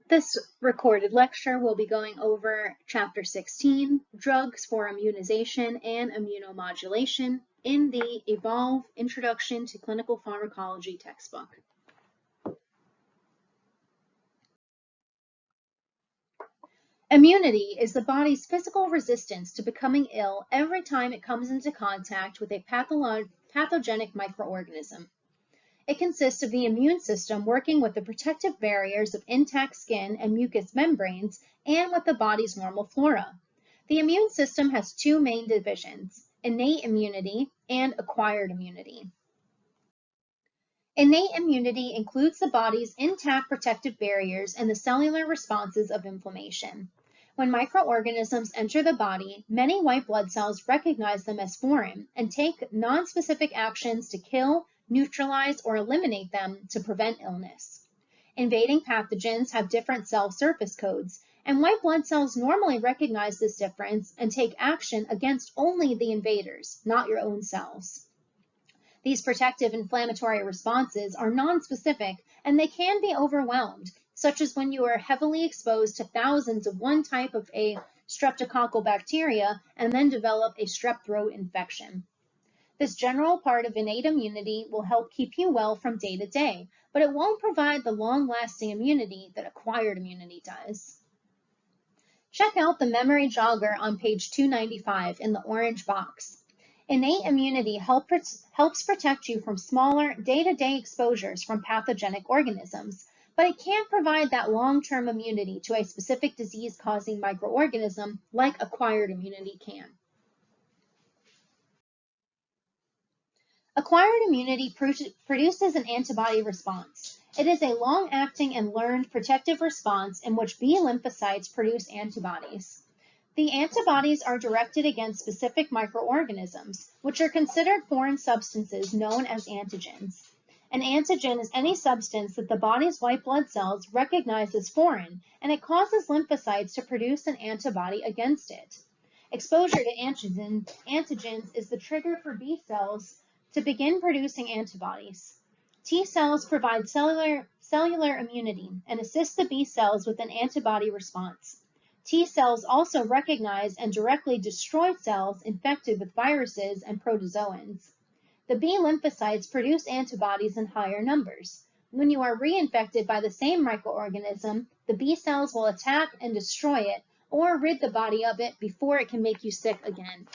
This recorded lecture will be going over Chapter 16, Drugs for Immunization and Immunomodulation in the Evolve Introduction to Clinical Pharmacology textbook. Immunity is the body's physical resistance to becoming ill every time it comes into contact with a pathogenic microorganism. It consists of the immune system working with the protective barriers of intact skin and mucous membranes and with the body's normal flora. The immune system has two main divisions, innate immunity and acquired immunity. Innate immunity includes the body's intact protective barriers and the cellular responses of inflammation. When microorganisms enter the body, many white blood cells recognize them as foreign and take nonspecific actions to kill, neutralize, or eliminate them to prevent illness. Invading pathogens have different cell surface codes, and white blood cells normally recognize this difference and take action against only the invaders, not your own cells. These protective inflammatory responses are nonspecific and they can be overwhelmed, such as when you are heavily exposed to thousands of one type of a streptococcal bacteria and then develop a strep throat infection. This general part of innate immunity will help keep you well from day to day, but it won't provide the long-lasting immunity that acquired immunity does. Check out the memory jogger on page 295 in the orange box. Innate immunity helps protect you from smaller day-to-day exposures from pathogenic organisms, but it can't provide that long-term immunity to a specific disease-causing microorganism like acquired immunity can. Acquired immunity produces an antibody response. It is a long-acting and learned protective response in which B lymphocytes produce antibodies. The antibodies are directed against specific microorganisms, which are considered foreign substances known as antigens. An antigen is any substance that the body's white blood cells recognize as foreign, and it causes lymphocytes to produce an antibody against it. Exposure to antigens is the trigger for B cells to begin producing antibodies. T cells provide cellular immunity and assist the B cells with an antibody response. T cells also recognize and directly destroy cells infected with viruses and protozoans. The B lymphocytes produce antibodies in higher numbers. When you are reinfected by the same microorganism, the B cells will attack and destroy it or rid the body of it before it can make you sick again.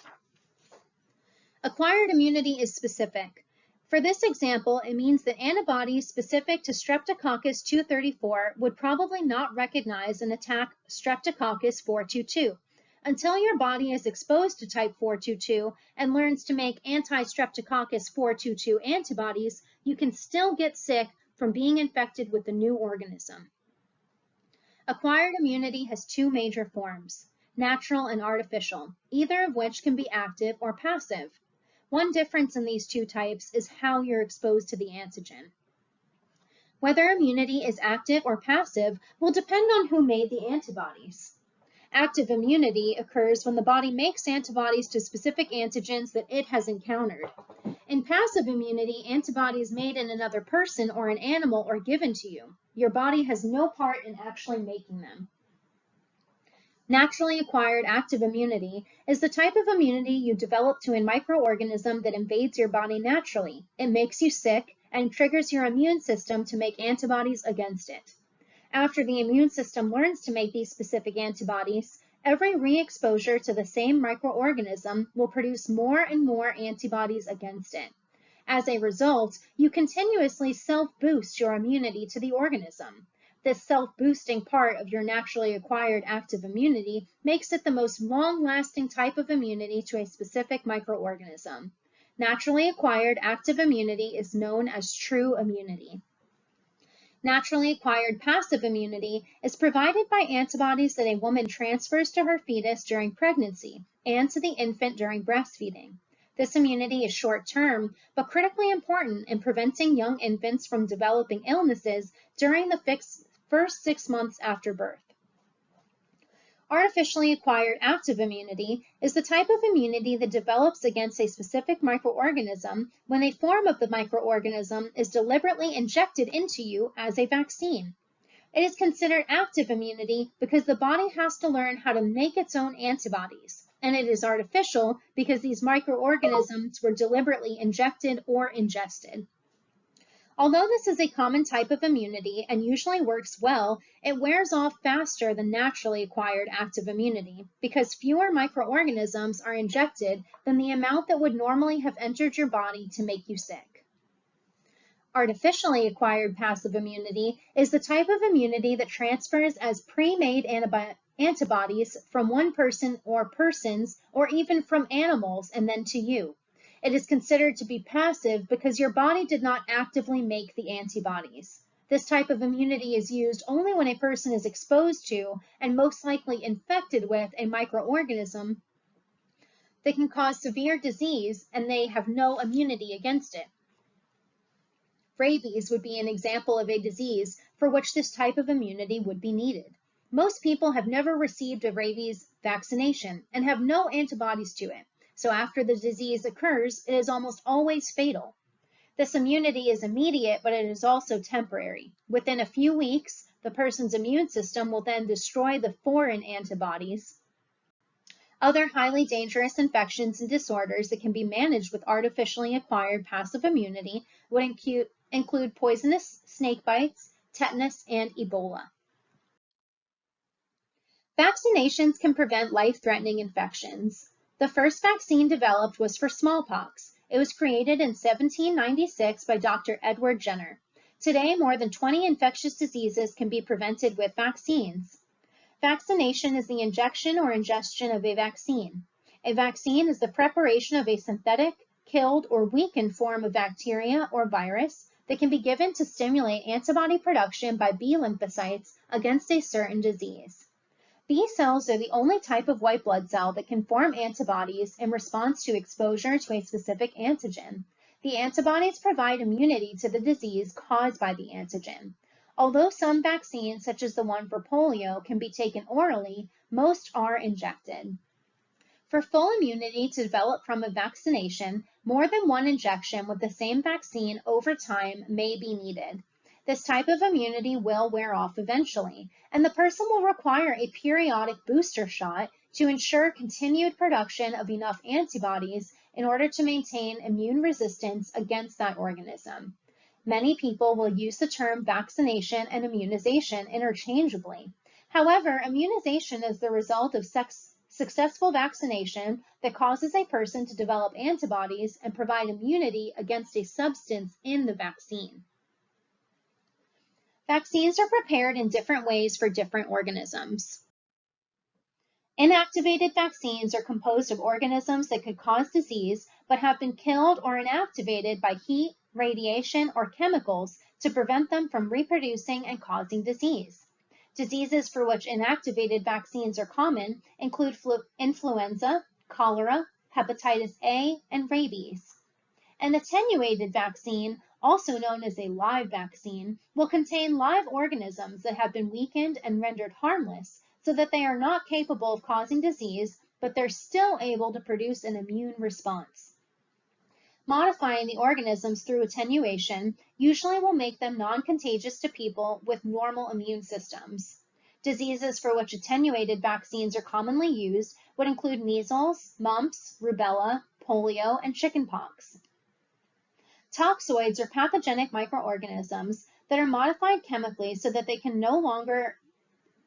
Acquired immunity is specific. For this example, it means that antibodies specific to Streptococcus 234 would probably not recognize and attack Streptococcus 422 until your body is exposed to type 422 and learns to make anti-Streptococcus 422 antibodies. You can still get sick from being infected with the new organism. Acquired immunity has two major forms, natural and artificial, either of which can be active or passive. One difference in these two types is how you're exposed to the antigen. Whether immunity is active or passive will depend on who made the antibodies. Active immunity occurs when the body makes antibodies to specific antigens that it has encountered. In passive immunity, antibodies made in another person or an animal are given to you. Your body has no part in actually making them. Naturally acquired active immunity is the type of immunity you develop to a microorganism that invades your body naturally. It makes you sick and triggers your immune system to make antibodies against it. After the immune system learns to make these specific antibodies, every re-exposure to the same microorganism will produce more and more antibodies against it. As a result, you continuously self-boost your immunity to the organism. This self-boosting part of your naturally acquired active immunity makes it the most long-lasting type of immunity to a specific microorganism. Naturally acquired active immunity is known as true immunity. Naturally acquired passive immunity is provided by antibodies that a woman transfers to her fetus during pregnancy and to the infant during breastfeeding. This immunity is short-term, but critically important in preventing young infants from developing illnesses during the first 6 months after birth. Artificially acquired active immunity is the type of immunity that develops against a specific microorganism when a form of the microorganism is deliberately injected into you as a vaccine. It is considered active immunity because the body has to learn how to make its own antibodies, and it is artificial because these microorganisms were deliberately injected or ingested. Although this is a common type of immunity and usually works well, it wears off faster than naturally acquired active immunity because fewer microorganisms are injected than the amount that would normally have entered your body to make you sick. Artificially acquired passive immunity is the type of immunity that transfers as pre-made antibodies from one person or persons or even from animals and then to you. It is considered to be passive because your body did not actively make the antibodies. This type of immunity is used only when a person is exposed to and most likely infected with a microorganism that can cause severe disease and they have no immunity against it. Rabies would be an example of a disease for which this type of immunity would be needed. Most people have never received a rabies vaccination and have no antibodies to it. So after the disease occurs, it is almost always fatal. This immunity is immediate, but it is also temporary. Within a few weeks, the person's immune system will then destroy the foreign antibodies. Other highly dangerous infections and disorders that can be managed with artificially acquired passive immunity would include poisonous snake bites, tetanus, and Ebola. Vaccinations can prevent life-threatening infections. The first vaccine developed was for smallpox. It was created in 1796 by Dr. Edward Jenner. Today, more than 20 infectious diseases can be prevented with vaccines. Vaccination is the injection or ingestion of a vaccine. A vaccine is the preparation of a synthetic, killed, or weakened form of bacteria or virus that can be given to stimulate antibody production by B lymphocytes against a certain disease. B cells are the only type of white blood cell that can form antibodies in response to exposure to a specific antigen. The antibodies provide immunity to the disease caused by the antigen. Although some vaccines, such as the one for polio, can be taken orally, most are injected. For full immunity to develop from a vaccination, more than one injection with the same vaccine over time may be needed. This type of immunity will wear off eventually, and the person will require a periodic booster shot to ensure continued production of enough antibodies in order to maintain immune resistance against that organism. Many people will use the term vaccination and immunization interchangeably. However, immunization is the result of successful vaccination that causes a person to develop antibodies and provide immunity against a substance in the vaccine. Vaccines are prepared in different ways for different organisms. Inactivated vaccines are composed of organisms that could cause disease but have been killed or inactivated by heat, radiation, or chemicals to prevent them from reproducing and causing disease. Diseases for which inactivated vaccines are common include influenza, cholera, hepatitis A, and rabies. An attenuated vaccine, also known as a live vaccine, will contain live organisms that have been weakened and rendered harmless so that they are not capable of causing disease, but they're still able to produce an immune response. Modifying the organisms through attenuation usually will make them non-contagious to people with normal immune systems. Diseases for which attenuated vaccines are commonly used would include measles, mumps, rubella, polio, and chickenpox. Toxoids are pathogenic microorganisms that are modified chemically so that they can no longer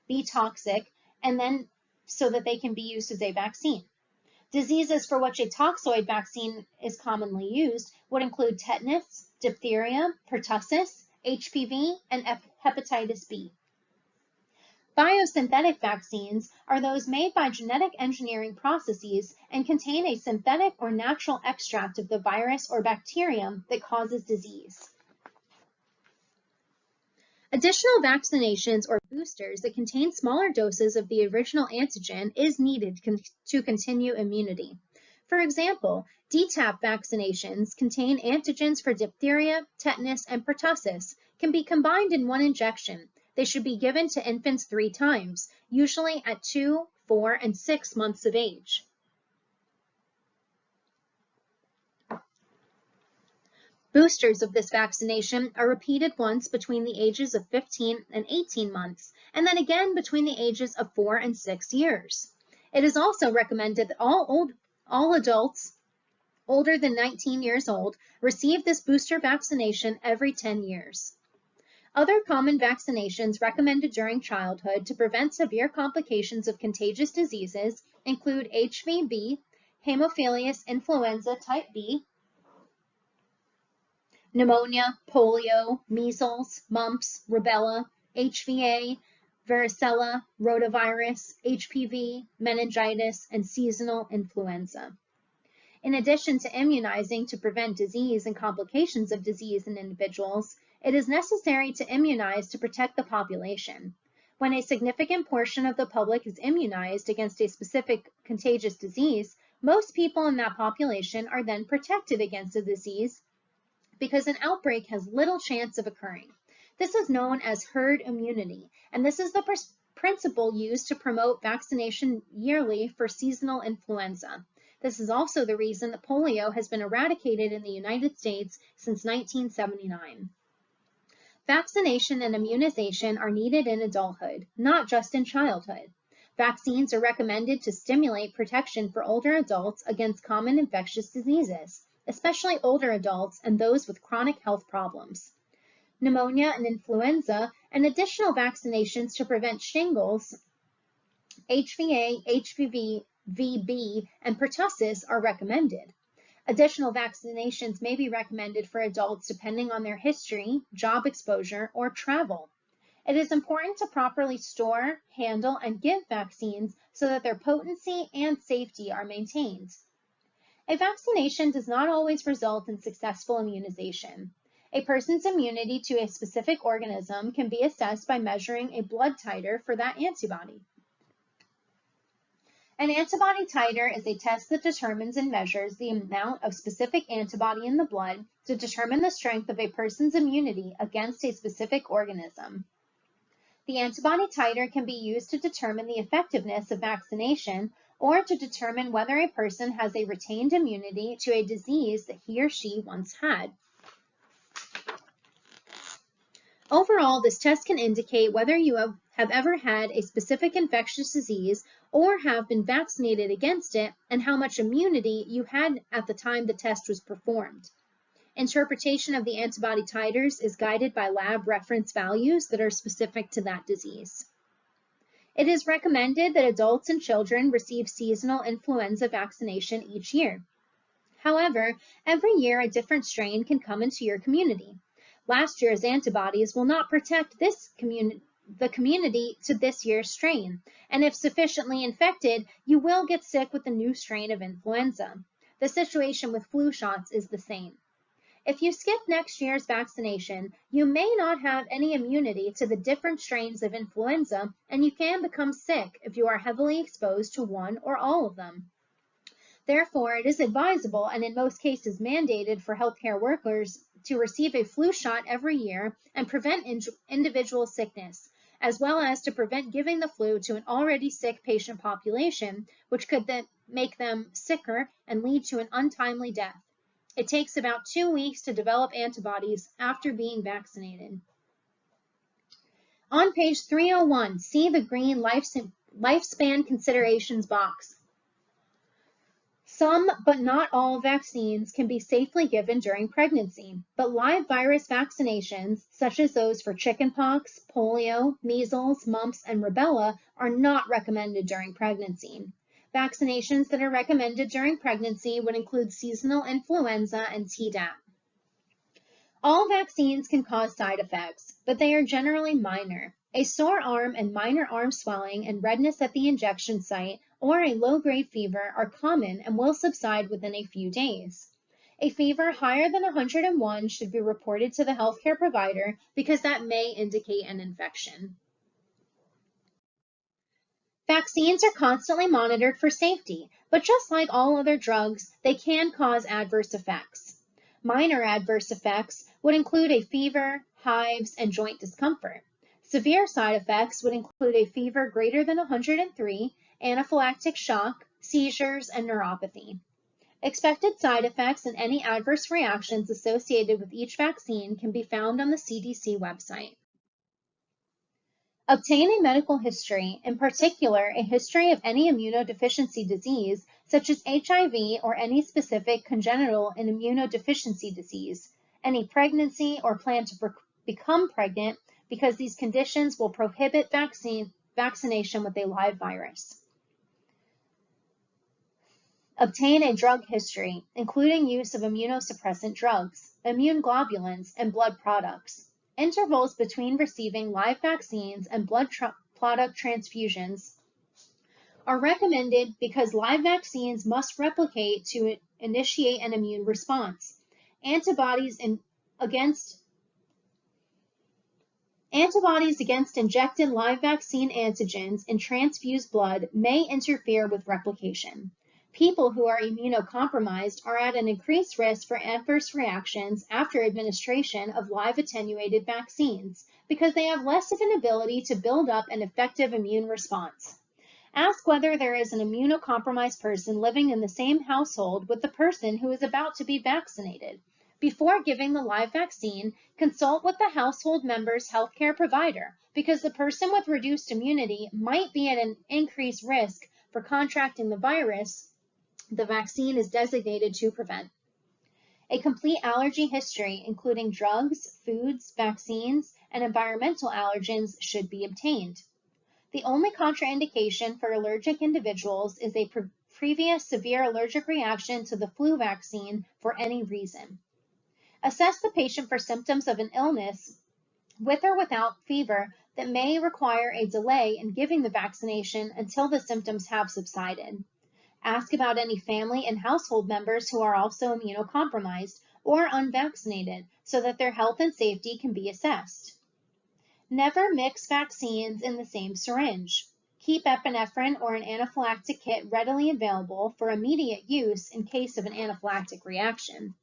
be toxic and then so that they can be used as a vaccine. Diseases for which a toxoid vaccine is commonly used would include tetanus, diphtheria, pertussis, HPV, and hepatitis B. Biosynthetic vaccines are those made by genetic engineering processes and contain a synthetic or natural extract of the virus or bacterium that causes disease. Additional vaccinations or boosters that contain smaller doses of the original antigen is needed to continue immunity. For example, DTaP vaccinations contain antigens for diphtheria, tetanus, and pertussis, can be combined in one injection. They should be given to infants 3 times, usually at 2, 4, and 6 months of age. Boosters of this vaccination are repeated once between the ages of 15 and 18 months, and then again between the ages of 4 and 6 years. It is also recommended that all adults older than 19 years old receive this booster vaccination every 10 years. Other common vaccinations recommended during childhood to prevent severe complications of contagious diseases include HVB, Haemophilus influenza type B, pneumonia, polio, measles, mumps, rubella, HVA, varicella, rotavirus, HPV, meningitis, and seasonal influenza. In addition to immunizing to prevent disease and complications of disease in individuals, it is necessary to immunize to protect the population. When a significant portion of the public is immunized against a specific contagious disease, most people in that population are then protected against the disease because an outbreak has little chance of occurring. This is known as herd immunity, and this is the principle used to promote vaccination yearly for seasonal influenza. This is also the reason that polio has been eradicated in the United States since 1979. Vaccination and immunization are needed in adulthood, not just in childhood. Vaccines are recommended to stimulate protection for older adults against common infectious diseases, especially older adults and those with chronic health problems. Pneumonia and influenza, and additional vaccinations to prevent shingles, HVA, HPV, VB, and pertussis are recommended. Additional vaccinations may be recommended for adults depending on their history, job exposure, or travel. It is important to properly store, handle, and give vaccines so that their potency and safety are maintained. A vaccination does not always result in successful immunization. A person's immunity to a specific organism can be assessed by measuring a blood titer for that antibody. An antibody titer is a test that determines and measures the amount of specific antibody in the blood to determine the strength of a person's immunity against a specific organism. The antibody titer can be used to determine the effectiveness of vaccination or to determine whether a person has a retained immunity to a disease that he or she once had. Overall, this test can indicate whether you have ever had a specific infectious disease or have been vaccinated against it and how much immunity you had at the time the test was performed. Interpretation of the antibody titers is guided by lab reference values that are specific to that disease. It is recommended that adults and children receive seasonal influenza vaccination each year. However, every year a different strain can come into your community. Last year's antibodies will not protect the community to this year's strain, and if sufficiently infected, you will get sick with the new strain of influenza. The situation with flu shots is the same. If you skip next year's vaccination, you may not have any immunity to the different strains of influenza, and you can become sick if you are heavily exposed to one or all of them. Therefore, it is advisable and in most cases mandated for healthcare workers to receive a flu shot every year and prevent individual sickness, as well as to prevent giving the flu to an already sick patient population, which could then make them sicker and lead to an untimely death. It takes about 2 weeks to develop antibodies after being vaccinated. On page 301, see the green lifespan considerations box. Some, but not all, vaccines can be safely given during pregnancy, but live virus vaccinations, such as those for chickenpox, polio, measles, mumps, and rubella, are not recommended during pregnancy. Vaccinations that are recommended during pregnancy would include seasonal influenza and Tdap. All vaccines can cause side effects, but they are generally minor. A sore arm and minor arm swelling and redness at the injection site or a low-grade fever are common and will subside within a few days. A fever higher than 101 should be reported to the healthcare provider because that may indicate an infection. Vaccines are constantly monitored for safety, but just like all other drugs, they can cause adverse effects. Minor adverse effects would include a fever, hives, and joint discomfort. Severe side effects would include a fever greater than 103, anaphylactic shock, seizures, and neuropathy. Expected side effects and any adverse reactions associated with each vaccine can be found on the CDC website. Obtain a medical history, in particular a history of any immunodeficiency disease, such as HIV or any specific congenital and immunodeficiency disease, any pregnancy or plan to become pregnant, because these conditions will prohibit vaccination with a live virus. Obtain a drug history, including use of immunosuppressant drugs, immune globulins, and blood products. Intervals between receiving live vaccines and blood product transfusions are recommended because live vaccines must replicate to initiate an immune response. Antibodies against injected live vaccine antigens in transfused blood may interfere with replication. People who are immunocompromised are at an increased risk for adverse reactions after administration of live attenuated vaccines because they have less of an ability to build up an effective immune response. Ask whether there is an immunocompromised person living in the same household with the person who is about to be vaccinated. Before giving the live vaccine, consult with the household member's healthcare provider because the person with reduced immunity might be at an increased risk for contracting the virus the vaccine is designated to prevent. A complete allergy history, including drugs, foods, vaccines, and environmental allergens, should be obtained. The only contraindication for allergic individuals is a previous severe allergic reaction to the flu vaccine for any reason. Assess the patient for symptoms of an illness with or without fever that may require a delay in giving the vaccination until the symptoms have subsided. Ask about any family and household members who are also immunocompromised or unvaccinated so that their health and safety can be assessed. Never mix vaccines in the same syringe. Keep epinephrine or an anaphylactic kit readily available for immediate use in case of an anaphylactic reaction.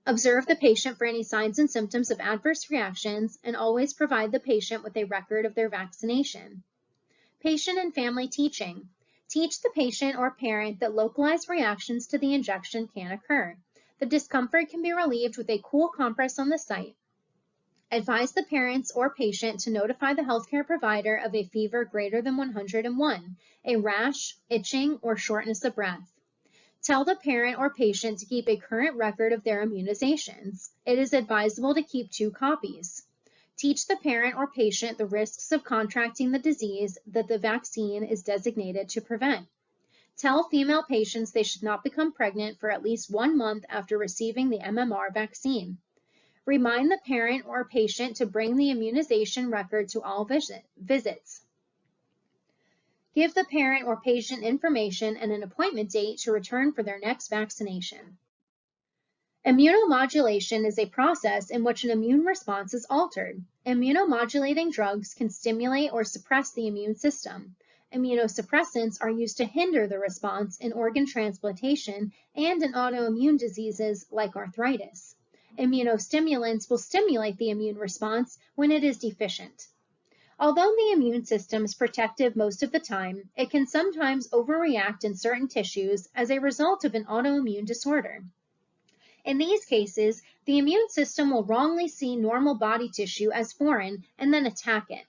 Observe the patient for any signs and symptoms of adverse reactions and always provide the patient with a record of their vaccination. Patient and family teaching. Teach the patient or parent that localized reactions to the injection can occur. The discomfort can be relieved with a cool compress on the site. Advise the parents or patient to notify the healthcare provider of a fever greater than 101, a rash, itching, or shortness of breath. Tell the parent or patient to keep a current record of their immunizations. It is advisable to keep 2 copies. Teach the parent or patient the risks of contracting the disease that the vaccine is designated to prevent. Tell female patients they should not become pregnant for at least 1 month after receiving the MMR vaccine. Remind the parent or patient to bring the immunization record to all visits. Give the parent or patient information and an appointment date to return for their next vaccination. Immunomodulation is a process in which an immune response is altered. Immunomodulating drugs can stimulate or suppress the immune system. Immunosuppressants are used to hinder the response in organ transplantation and in autoimmune diseases like arthritis. Immunostimulants will stimulate the immune response when it is deficient. Although the immune system is protective most of the time, it can sometimes overreact in certain tissues as a result of an autoimmune disorder. In these cases, the immune system will wrongly see normal body tissue as foreign and then attack it.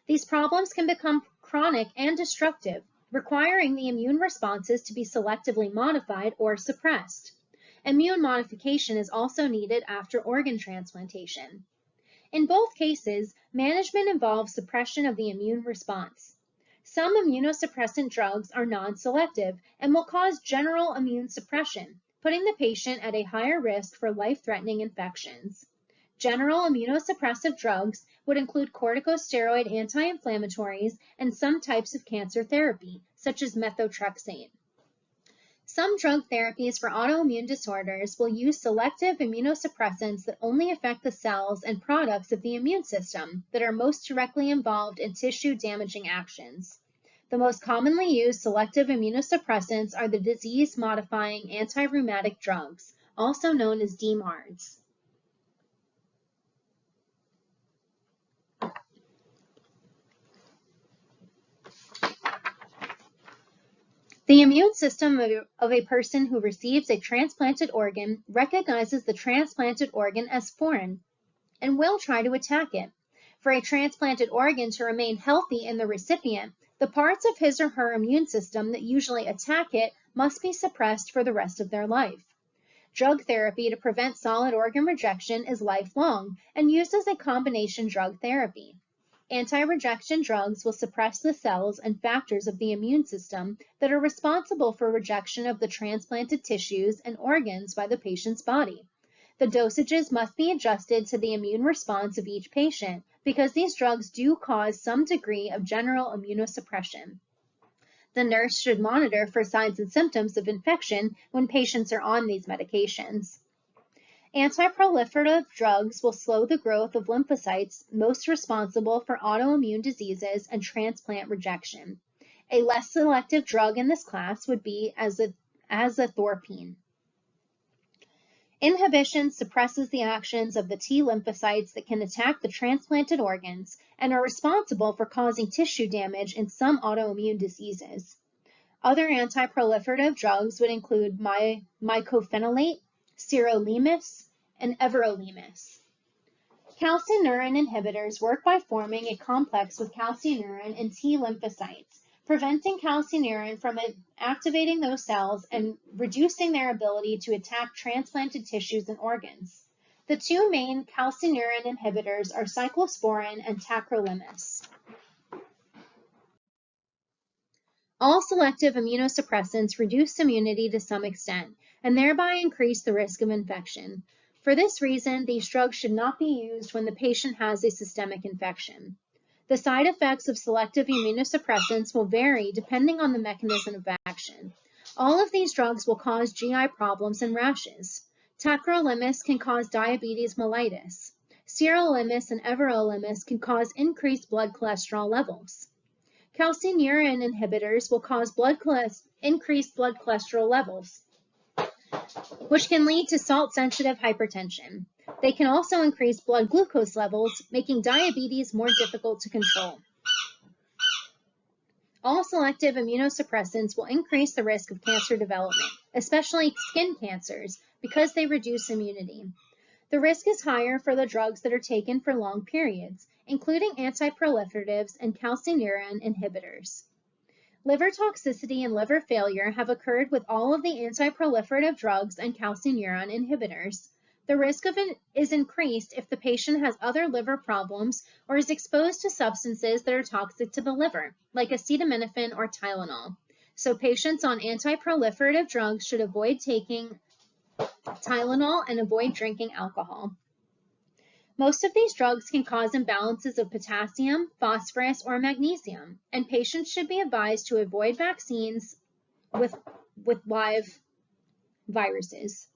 These problems can become chronic and destructive, requiring the immune responses to be selectively modified or suppressed. Immune modification is also needed after organ transplantation. In both cases, management involves suppression of the immune response. Some immunosuppressant drugs are non-selective and will cause general immune suppression, putting the patient at a higher risk for life-threatening infections. General immunosuppressive drugs would include corticosteroid anti-inflammatories and some types of cancer therapy, such as methotrexate. Some drug therapies for autoimmune disorders will use selective immunosuppressants that only affect the cells and products of the immune system that are most directly involved in tissue-damaging actions. The most commonly used selective immunosuppressants are the disease-modifying anti-rheumatic drugs, also known as DMARDs. The immune system of a person who receives a transplanted organ recognizes the transplanted organ as foreign and will try to attack it. For a transplanted organ to remain healthy in the recipient, the parts of his or her immune system that usually attack it must be suppressed for the rest of their life. Drug therapy to prevent solid organ rejection is lifelong and used as a combination drug therapy. Anti-rejection drugs will suppress the cells and factors of the immune system that are responsible for rejection of the transplanted tissues and organs by the patient's body. The dosages must be adjusted to the immune response of each patient because these drugs do cause some degree of general immunosuppression. The nurse should monitor for signs and symptoms of infection when patients are on these medications. Anti-proliferative drugs will slow the growth of lymphocytes most responsible for autoimmune diseases and transplant rejection. A less selective drug in this class would be azathioprine. Inhibition suppresses the actions of the T lymphocytes that can attack the transplanted organs and are responsible for causing tissue damage in some autoimmune diseases. Other anti-proliferative drugs would include mycophenolate, sirolimus, and everolimus. Calcineurin inhibitors work by forming a complex with calcineurin and T lymphocytes, preventing calcineurin from activating those cells and reducing their ability to attack transplanted tissues and organs. The two main calcineurin inhibitors are cyclosporin and tacrolimus. All selective immunosuppressants reduce immunity to some extent and thereby increase the risk of infection. For this reason, these drugs should not be used when the patient has a systemic infection. The side effects of selective immunosuppressants will vary depending on the mechanism of action. All of these drugs will cause GI problems and rashes. Tacrolimus can cause diabetes mellitus. Sirolimus and everolimus can cause increased blood cholesterol levels. Calcineurin inhibitors will cause increased blood cholesterol levels, which can lead to salt-sensitive hypertension. They can also increase blood glucose levels, making diabetes more difficult to control. All selective immunosuppressants will increase the risk of cancer development, especially skin cancers, because they reduce immunity. The risk is higher for the drugs that are taken for long periods, including anti-proliferatives and calcineurin inhibitors. Liver toxicity and liver failure have occurred with all of the anti-proliferative drugs and calcineurin inhibitors. The risk of it is increased if the patient has other liver problems or is exposed to substances that are toxic to the liver, like acetaminophen or Tylenol. So patients on anti-proliferative drugs should avoid taking Tylenol and avoid drinking alcohol. Most of these drugs can cause imbalances of potassium, phosphorus, or magnesium, and patients should be advised to avoid vaccines with live viruses.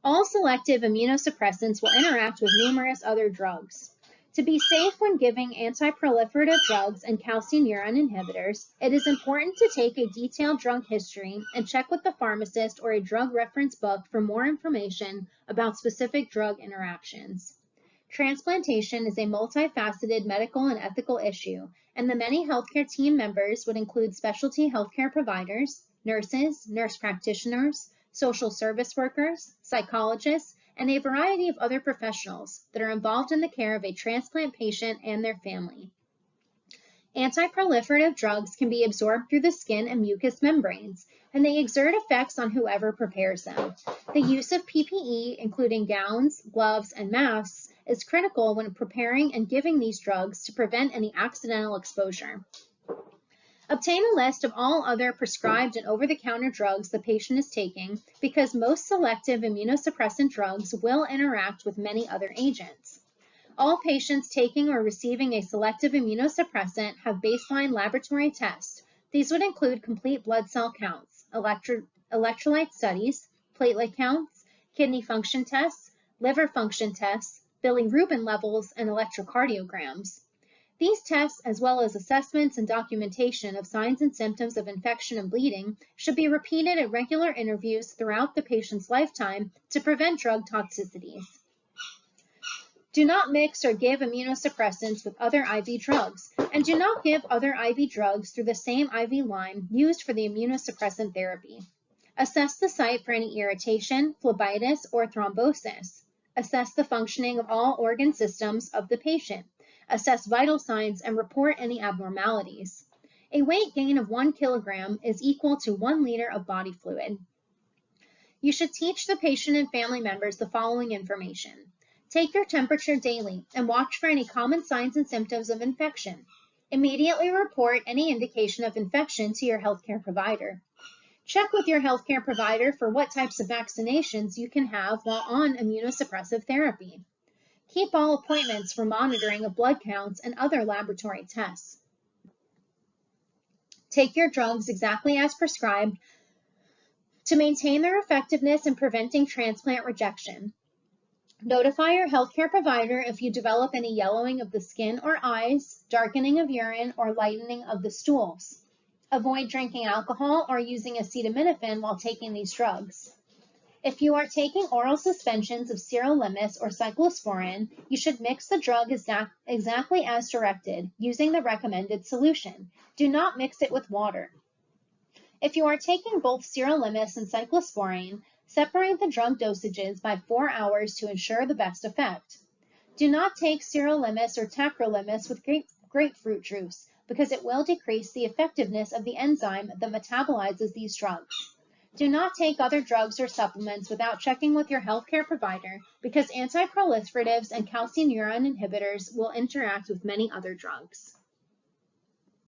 All selective immunosuppressants will interact with numerous other drugs. To be safe when giving anti-proliferative drugs and calcineurin inhibitors, it is important to take a detailed drug history and check with the pharmacist or a drug reference book for more information about specific drug interactions. Transplantation is a multifaceted medical and ethical issue, and the many healthcare team members would include specialty healthcare providers, nurses, nurse practitioners, social service workers, psychologists, and a variety of other professionals that are involved in the care of a transplant patient and their family. Anti-proliferative drugs can be absorbed through the skin and mucous membranes, and they exert effects on whoever prepares them. The use of PPE, including gowns, gloves, and masks, is critical when preparing and giving these drugs to prevent any accidental exposure. Obtain a list of all other prescribed and over-the-counter drugs the patient is taking, because most selective immunosuppressant drugs will interact with many other agents. All patients taking or receiving a selective immunosuppressant have baseline laboratory tests. These would include complete blood cell counts, electrolyte studies, platelet counts, kidney function tests, liver function tests, bilirubin levels, and electrocardiograms. These tests, as well as assessments and documentation of signs and symptoms of infection and bleeding, should be repeated at regular interviews throughout the patient's lifetime to prevent drug toxicities. Do not mix or give immunosuppressants with other IV drugs, and do not give other IV drugs through the same IV line used for the immunosuppressant therapy. Assess the site for any irritation, phlebitis, or thrombosis. Assess the functioning of all organ systems of the patient. Assess vital signs and report any abnormalities. A weight gain of 1 kilogram is equal to 1 liter of body fluid. You should teach the patient and family members the following information. Take your temperature daily and watch for any common signs and symptoms of infection. Immediately report any indication of infection to your healthcare provider. Check with your healthcare provider for what types of vaccinations you can have while on immunosuppressive therapy. Keep all appointments for monitoring of blood counts and other laboratory tests. Take your drugs exactly as prescribed to maintain their effectiveness in preventing transplant rejection. Notify your healthcare provider if you develop any yellowing of the skin or eyes, darkening of urine, or lightening of the stools. Avoid drinking alcohol or using acetaminophen while taking these drugs. If you are taking oral suspensions of sirolimus or cyclosporin, you should mix the drug exactly as directed, using the recommended solution. Do not mix it with water. If you are taking both sirolimus and cyclosporin, separate the drug dosages by 4 hours to ensure the best effect. Do not take sirolimus or tacrolimus with grapefruit juice because it will decrease the effectiveness of the enzyme that metabolizes these drugs. Do not take other drugs or supplements without checking with your healthcare provider because antiproliferatives and calcineurin inhibitors will interact with many other drugs.